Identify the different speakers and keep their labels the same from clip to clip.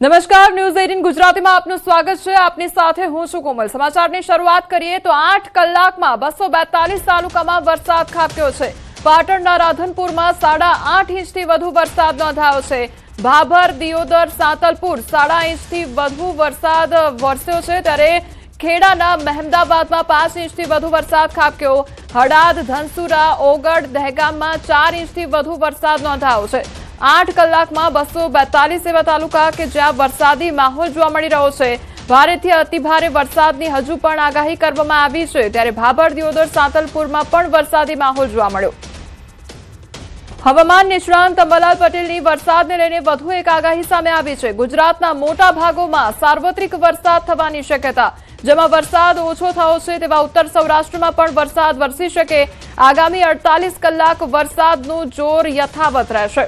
Speaker 1: નમસ્કાર, ન્યૂઝ 18 ગુજરાતીમાં આપનું સ્વાગત છે। આપની સાથે હું છું કોમલ। સમાચારની શરૂઆત કરીએ તો 8 કલાકમાં 242 તાલુકામાં વરસાદ ખાબક્યો છે। પાટણના રાધનપુરમાં 8.5 ઇંચથી વધુ વરસાદ નોંધાયો છે। ભાભર, દિયોદર, સાંતલપુર 6.5 ઇંચથી વધુ વરસાદ વરસ્યો છે, ત્યારે ખેડાના મહેમદાબાદમાં 5 ઇંચથી વધુ વરસાદ ખાબક્યો। હડાદ, ધનસુરા, ઓગડ, દહેગામમાં 4 ઇંચથી વધુ વરસાદ નોંધાયો છે। 8 કલાકમાં 242 એવા તાલુકા કે જ્યાં વરસાદી માહોલ જોવા મળી રહ્યો છે। ભારેથી અતિભારે વરસાદની હજુ પણ આગાહી કરવામાં આવી છે, ત્યારે ભાભર, દિયોદર, સાંતલપુરમાં પણ વરસાદી માહોલ જોવા મળ્યો। હવામાન નિષ્ણાંત અંબાલાલ પટેલની વરસાદને લઈને વધુ એક આગાહી સામે આવી છે। ગુજરાતના મોટા ભાગોમાં સાર્વત્રિક વરસાદ થવાની શક્યતા, જેમાં વરસાદ ઓછો થયો છે તેવા ઉત્તર સૌરાષ્ટ્રમાં પણ વરસાદ વરસી શકે। આગામી 48 કલાક વરસાદનું જોર યથાવત રહેશે।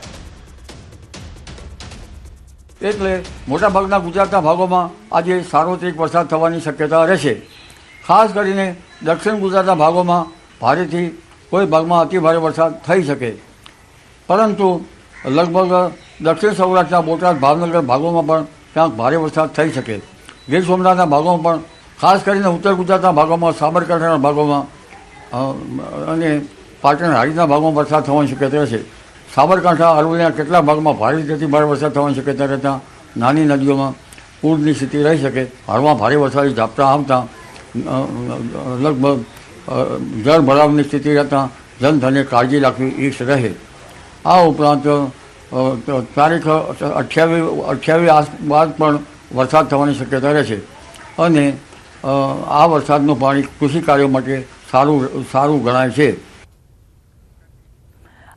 Speaker 2: એટલે મોટાભાગના ગુજરાતના ભાગોમાં આજે સાર્વત્રિક વરસાદ થવાની શક્યતા રહેશે। ખાસ કરીને દક્ષિણ ગુજરાતના ભાગોમાં ભારેથી કોઈ ભાગમાં અતિભારે વરસાદ થઈ શકે, પરંતુ લગભગ દક્ષિણ સૌરાષ્ટ્રના બોટાદ, ભાવનગર ભાગોમાં પણ ક્યાંક ભારે વરસાદ થઈ શકે। ગીર સોમનાથના ભાગોમાં પણ, ખાસ કરીને ઉત્તર ગુજરાતના ભાગોમાં, સાબરકાંઠાના ભાગોમાં અને પાટણ, હારીજના ભાગોમાં વરસાદ થવાની શક્યતા રહેશે। સાબરકાંઠા, અરવલ્લીના કેટલાક ભાગમાં ભારેથી અતિભારે વરસાદ થવાની શક્યતા રહેતા નાની નદીઓમાં પૂરની સ્થિતિ રહી શકે। હાલમાં ભારે વરસાદી ઝાપટા આવતા લગભગ જળ ભરાવની સ્થિતિ રહેતા જનધને કાળજી રાખવી ઈચ્છ રહે। આ ઉપરાંત તારીખ 28 બાદ પણ વરસાદ થવાની શક્યતા રહેશે અને આ વરસાદનું પાણી કૃષિ કાર્યો માટે સારું ગણાય છે।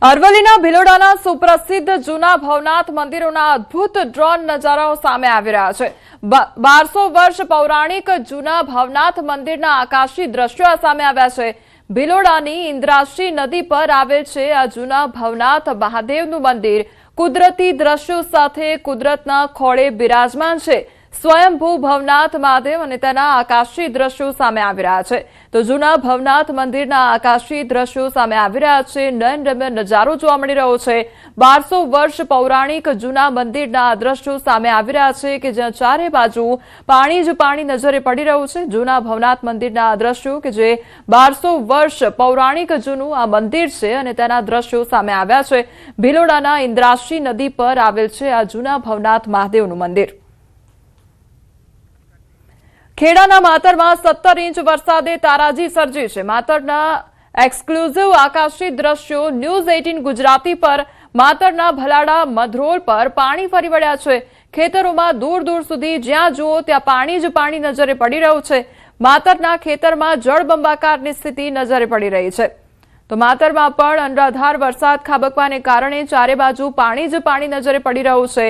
Speaker 1: અરવલ્લીના ભિલોડાના સુપ્રસિદ્ધ જૂના ભવનાથ મંદિરોના અદભુત ડ્રોન નજારાઓ સામે આવી રહ્યા છે। 1200 વર્ષ પૌરાણિક જૂના ભવનાથ મંદિરના આકાશી દ્રશ્યો સામે આવ્યા છે। ભિલોડાની ઇન્દ્રાશી નદી પર આવેલ છે આ જૂના ભવનાથ મહાદેવનું મંદિર કુદરતી દ્રશ્યો સાથે કુદરતના ખોળે બિરાજમાન છે। સ્વયંભૂ ભવનાથ મહાદેવ અને તેના આકાશી દ્રશ્યો સામે આવી રહ્યા છે। તો જૂના ભવનાથ મંદિરના આકાશી દ્રશ્યો સામે આવી રહ્યા છે। નયનરમ્ય નજારો જોવા મળી રહ્યો છે। 1200 વર્ષ પૌરાણિક જૂના મંદિરના દ્રશ્યો સામે આવી રહ્યા છે કે જ્યાં ચારે બાજુ પાણી જ પાણી નજરે પડી રહ્યું છે। જૂના ભવનાથ મંદિરના દ્રશ્યો કે જે 1200 વર્ષ પૌરાણિક જૂનું આ મંદિર છે અને તેના દ્રશ્યો સામે આવ્યા છે। ભિલોડાના ઇન્દ્રાશી નદી પર આવેલ છે આ જૂના ભવનાથ મહાદેવનું મંદિર। ખેડાના માતરમાં 17 ઇંચ વરસાદે તારાજી સર્જી છે। માતરના એક્સક્લુઝિવ આકાશી દ્રશ્યો ન્યૂઝ 18 ગુજરાતી પર માતરના ભલાડા મધરોલ પર પાણી ફરી વળ્યા છે। ખેતરોમાં દૂર દૂર સુધી જ્યાં જુઓ ત્યાં પાણી જ પાણી નજરે પડી રહ્યું છે। માતરના ખેતરમાં જળબંબાકારની સ્થિતિ નજરે પડી રહી છે। તો માતરમાં પણ અનરાધાર વરસાદ ખાબકવાને કારણે ચારે બાજુ પાણી જ પાણી નજરે પડી રહ્યું છે।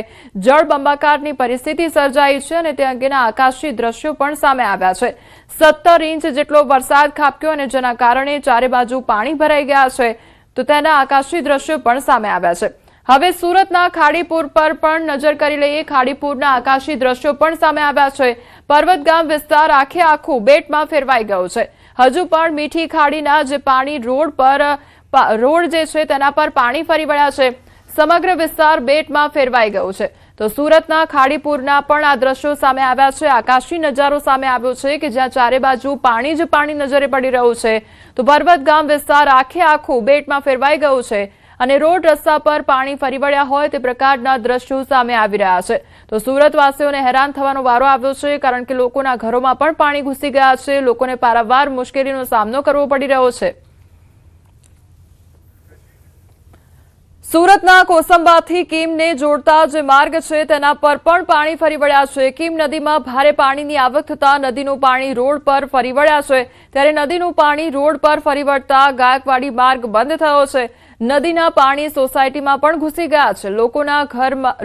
Speaker 1: જળબંબાકારની પરિસ્થિતિ સર્જાઈ છે અને તે અંગેના આકાશી દ્રશ્યો પણ સામે આવ્યા છે। 17 ઇંચ જેટલો વરસાદ ખાબક્યો અને જેના કારણે ચારે બાજુ પાણી ભરાઈ ગયા છે, તો તેના આકાશી દ્રશ્યો પણ સામે આવ્યા છે। હવે સુરતના ખાડીપુર પર પણ નજર કરી લઈએ। ખાડીપુરના આકાશી દ્રશ્યો પણ સામે આવ્યા છે। પર્વતગામ વિસ્તાર આખે આખું બેટમાં ફેરવાઈ ગયો છે। હજુ પણ મીઠી ખાડીના જે પાણી રોડ જે છે તેના પર પાણી ફરી વળ્યા છે। સમગ્ર વિસ્તાર બેટમાં ફેરવાઈ ગયો છે। તો સુરતના ખાડીપુરના પણ આ દ્રશ્યો સામે આવ્યા છે। આકાશી નજારો સામે આવ્યો છે કે જ્યાં ચારે બાજુ પાણી જ પાણી નજરે પડી રહ્યું છે। તો પર્વતગામ વિસ્તાર આખે આખું બેટમાં ફેરવાઈ ગયું છે અને રોડ રસ્તા પર પાણી ફરી વળ્યા હોય તે પ્રકારના દ્રશ્યો સામે આવી રહ્યા છે। તો સુરતવાસીઓને હેરાન થવાનો વારો આવ્યો છે, કારણ કે લોકોના ઘરોમાં પણ પાણી ઘૂસી ગયા છે। લોકોને પારાવાર મુશ્કેલીનો સામનો કરવો પડી રહ્યો છે। સુરતના કોસંબાથી કીમને જોડતા જે માર્ગ છે તેના પર પણ પાણી ફરી વળ્યા છે। કીમ નદીમાં ભારે પાણીની આવક થતા નદીનું પાણી રોડ પર ફરી વળ્યા છે, ત્યારે નદીનું પાણી રોડ પર ફરી વળતા ગાયકવાડી માર્ગ બંધ થયો છે। નદીના પાણી સોસાયટીમાં પણ ઘૂસી ગયા છે।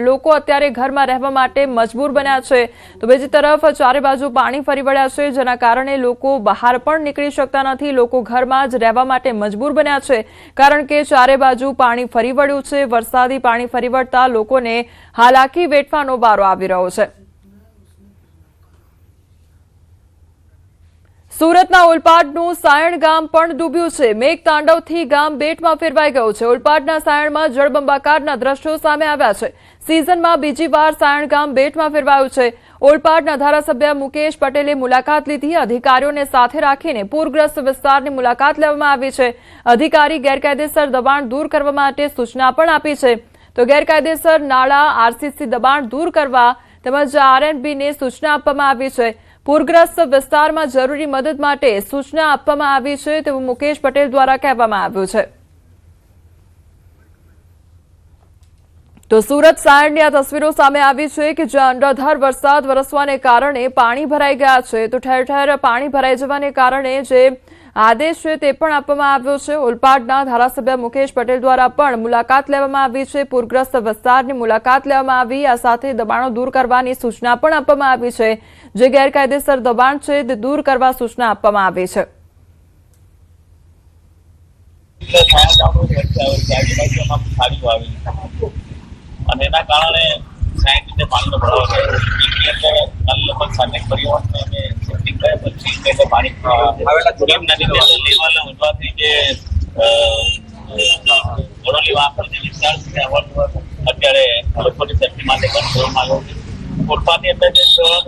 Speaker 1: લોકો અત્યારે ઘરમાં રહેવા માટે મજબૂર બન્યા છે। તો બીજી તરફ ચારે બાજુ પાણી ફરી વળ્યા છે, જેના કારણે લોકો બહાર પણ નીકળી શકતા નથી। લોકો ઘરમાં જ રહેવા માટે મજબૂર બન્યા છે, કારણ કે ચારે બાજુ પાણી ફરી વળ્યું છે। વરસાદી પાણી ફરી વળતા લોકોને હાલાકી વેઠવાનો વારો આવી રહ્યો છે। સુરતના ઓલપાડનું સાયણ ગામ પણ ડૂબ્યું છે। મેઘતાંડવથી ગામ બેટમાં ફેરવાઈ ગયું છે। ઓલપાડના સાયણમાં જળબંબાકારના દ્રશ્યો સામે આવ્યા છે। સિઝનમાં બીજી વાર સાયણ ગામ બેટમાં ફેરવાયું છે। ઓલપાડના ધારાસભ્ય મુકેશ પટેલે મુલાકાત લીધી। અધિકારીઓને સાથે રાખીને પૂરગ્રસ્ત વિસ્તારની મુલાકાત લેવામાં આવી છે। અધિકારી ગેરકાયદેસર દબાણ દૂર કરવા માટે સૂચના પણ આપી છે। તો ગેરકાયદેસર નાળા આરસીસી દબાણ દૂર કરવા તેમજ આરએનબીને સૂચના આપવામાં આવી છે। પૂરગ્રસ્ત વિસ્તારમાં જરૂરી મદદ માટે સૂચના આપવામાં આવી છે તેવું મુકેશ પટેલ દ્વારા કહેવામાં આવ્યું છે। તો સુરત સાયણની આ તસવીરો સામે આવી છે કે જ્યાં અનરાધાર વરસાદ વરસવાને કારણે પાણી ભરાઈ ગયા છે। તો ઠેર ઠેર પાણી ભરાઈ જવાને કારણે જે આદેશ છે તે પણ આપવામાં આવ્યો છે। ઓલપાડના ધારાસભ્ય મુકેશ પટેલ દ્વારા પણ મુલાકાત લેવામાં આવી છે। પૂરગ્રસ્ત વિસ્તારની મુલાકાત લેવામાં આવી। આ સાથે દબાણો દૂર કરવાની સૂચના પણ આપવામાં આવી છે। જે ગેરકાયદેસર દબાણ છે તે દૂર કરવા સૂચના આપવામાં આવી છે।
Speaker 3: અને એના કારણે સાઈડ રીતે પાણીનો ભરાવો થયો। લગભગ 7 પરિવારને અમે સેટિંગ કર્યા પછી પાણી ડેમના લીધે લેવલ વધવાથી જે ગોળોલી વાંકનો જે વિસ્તાર છે અત્યારે લોકોની સેફટી માટે બંધ કરવામાં આવ્યો છે। ફૂટપાથની અંદર જે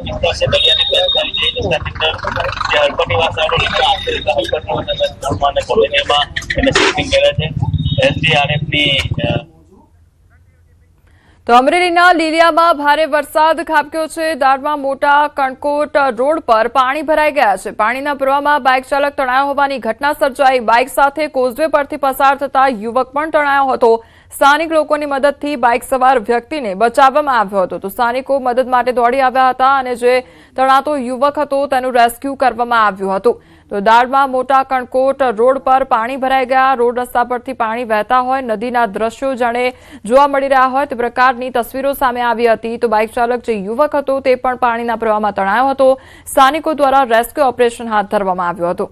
Speaker 3: વિસ્તાર છે દરિયાની વિસ્તારની અંદર જે હળપતિ વાસાઓનો હળપતિ કોલોનીમાં એને સેટિંગ કર્યા છે। એસડીઆરએફની
Speaker 1: તો અમરેલીના લીલિયામાં ભારે વરસાદ ખાબક્યો છે। દાડમાં મોટા કણકોટ રોડ પર પાણી ભરાઈ ગયા છે। પાણીના પ્રવાહમાં બાઇક ચાલક તણાયો હોવાની ઘટના સર્જાઈ। બાઇક સાથે કોઝવે પરથી પસાર થતા યુવક પણ તણાયો હતો। સ્થાનિક લોકોની મદદથી બાઇક સવાર વ્યક્તિને બચાવવામાં આવ્યો હતો। તો સ્થાનિકો મદદ માટે દોડી આવ્યા હતા અને જે તણાતો યુવક હતો તેનું રેસ્ક્યુ કરવામાં આવ્યું હતું। તો દાડમાં મોટા કણકોટ રોડ પર પાણી ભરાઈ ગયા। રોડ રસ્તા પરથી પાણી વહેતા હોય નદીના દ્રશ્યો જાણે જોવા મળી રહ્યા હોય તે પ્રકારની તસવીરો સામે આવી હતી। તો બાઇક ચાલક જે યુવક હતો તે પણ પાણીના પ્રવાહમાં તણાયો હતો। સ્થાનિકો દ્વારા રેસ્ક્યુ ઓપરેશન હાથ ધરવામાં આવ્યું હતું।